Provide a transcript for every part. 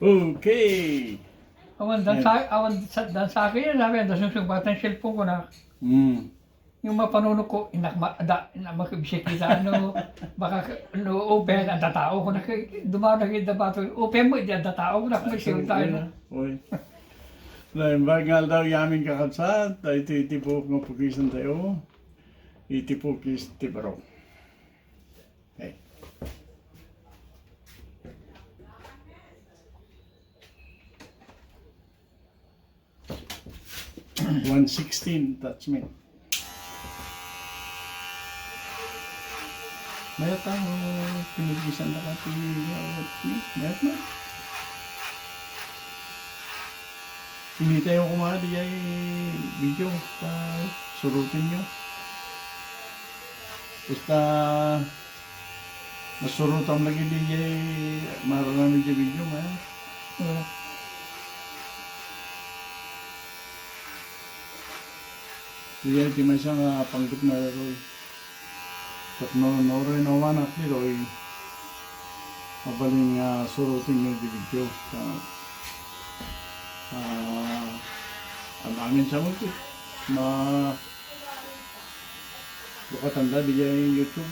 Okay. Dan sa akin yan, sabi yan, tapos yung sumbatan cellphone ko na, Mm. yung mapanunok ko, makibisikleta, baka, open, ang tatao ko, dumaw na kita ba ito, open mo, ang tatao ko, nakumisil tayo na. Oi. Lain bagal daw yamin kakatsat, dahil itipok ng pugisan tayo, itipokis tibaro. Okay. $116, that's me. Mayat tayo, pinigisan na ka, mayat na. Hindi tayo kumadi ay video pa surutin nyo. Basta masurutan lagi di ay marami di video ma. Di ay di masya nga panggap na roy. Kat no roy no wanak ni roy. Mabaling surutin nyo di video. Ang amin sa multi bukatanda di ay YouTube.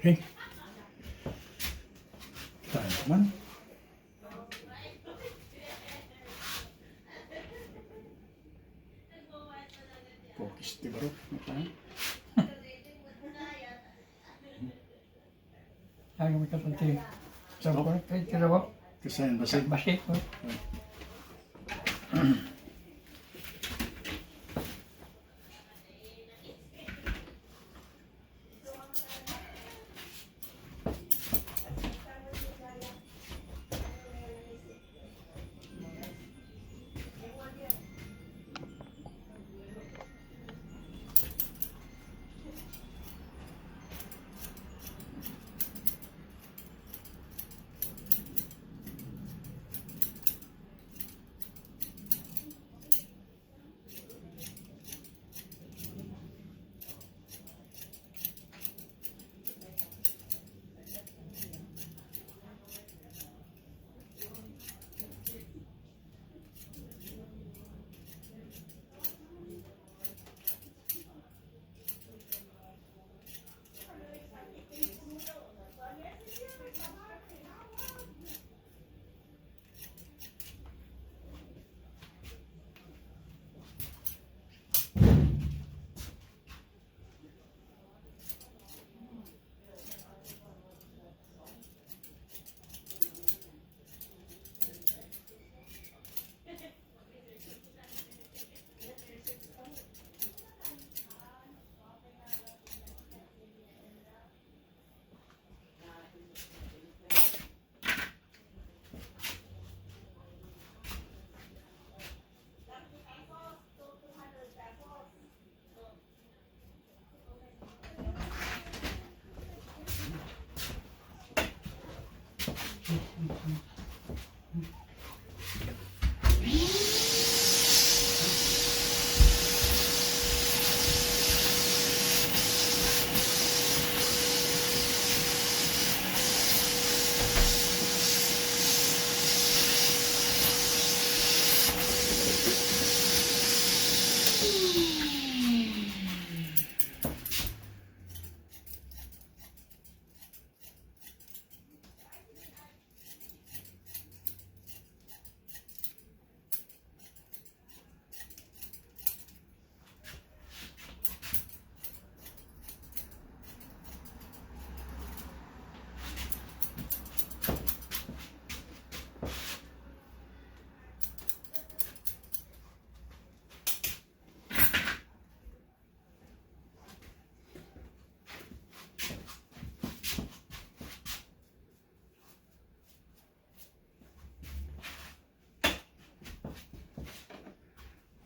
Okay. Tayo naman. Focus, di ba? Tayo. Ayaw mo kapatid. Sabi ko, kahit tira ko, Kasayan ba siya? basik ko.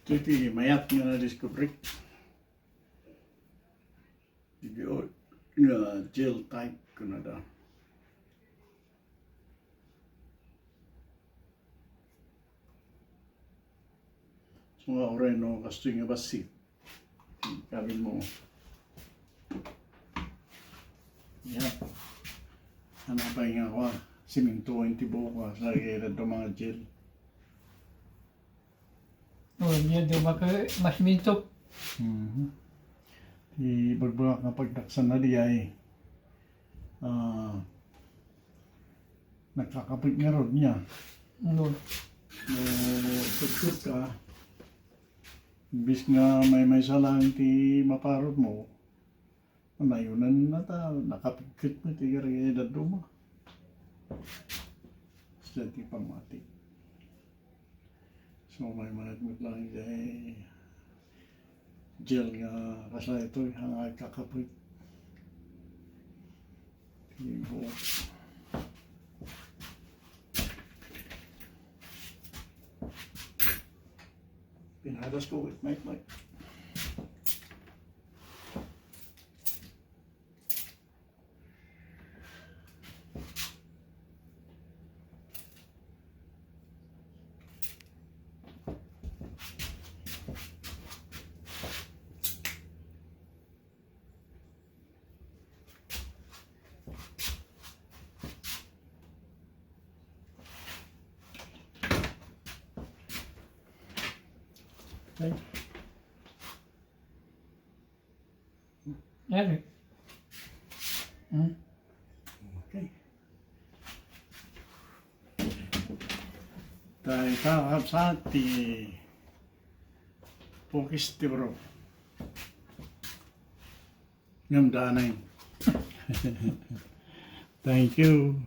Jadi mayat nga na-discover. Jadi gel type ko na da. So nga oray no kasto nga basit. Kabil mo. Yan. Hanapay nga ko siminto ang tibo ko sa kaya do mga gel. Oh, niya daw mas mintok. Di berbelak nga pagdaksan na di ay nakakapit nga rod niya. No. No, tutkot ka. Imbis nga may salang ti maparod mo. Nayunan na ta, nakapigkit mo ti gari edad mo. Sa ti pamati. So may managmit lang dahil gel nga kasla ito hanggang kakapit. Tibo. Pinahadas ko with Mike. Okay. Yan eh. Hmm? Okay. Tai kakapsati. Pokis ti bro. Ngam danay. Thank you.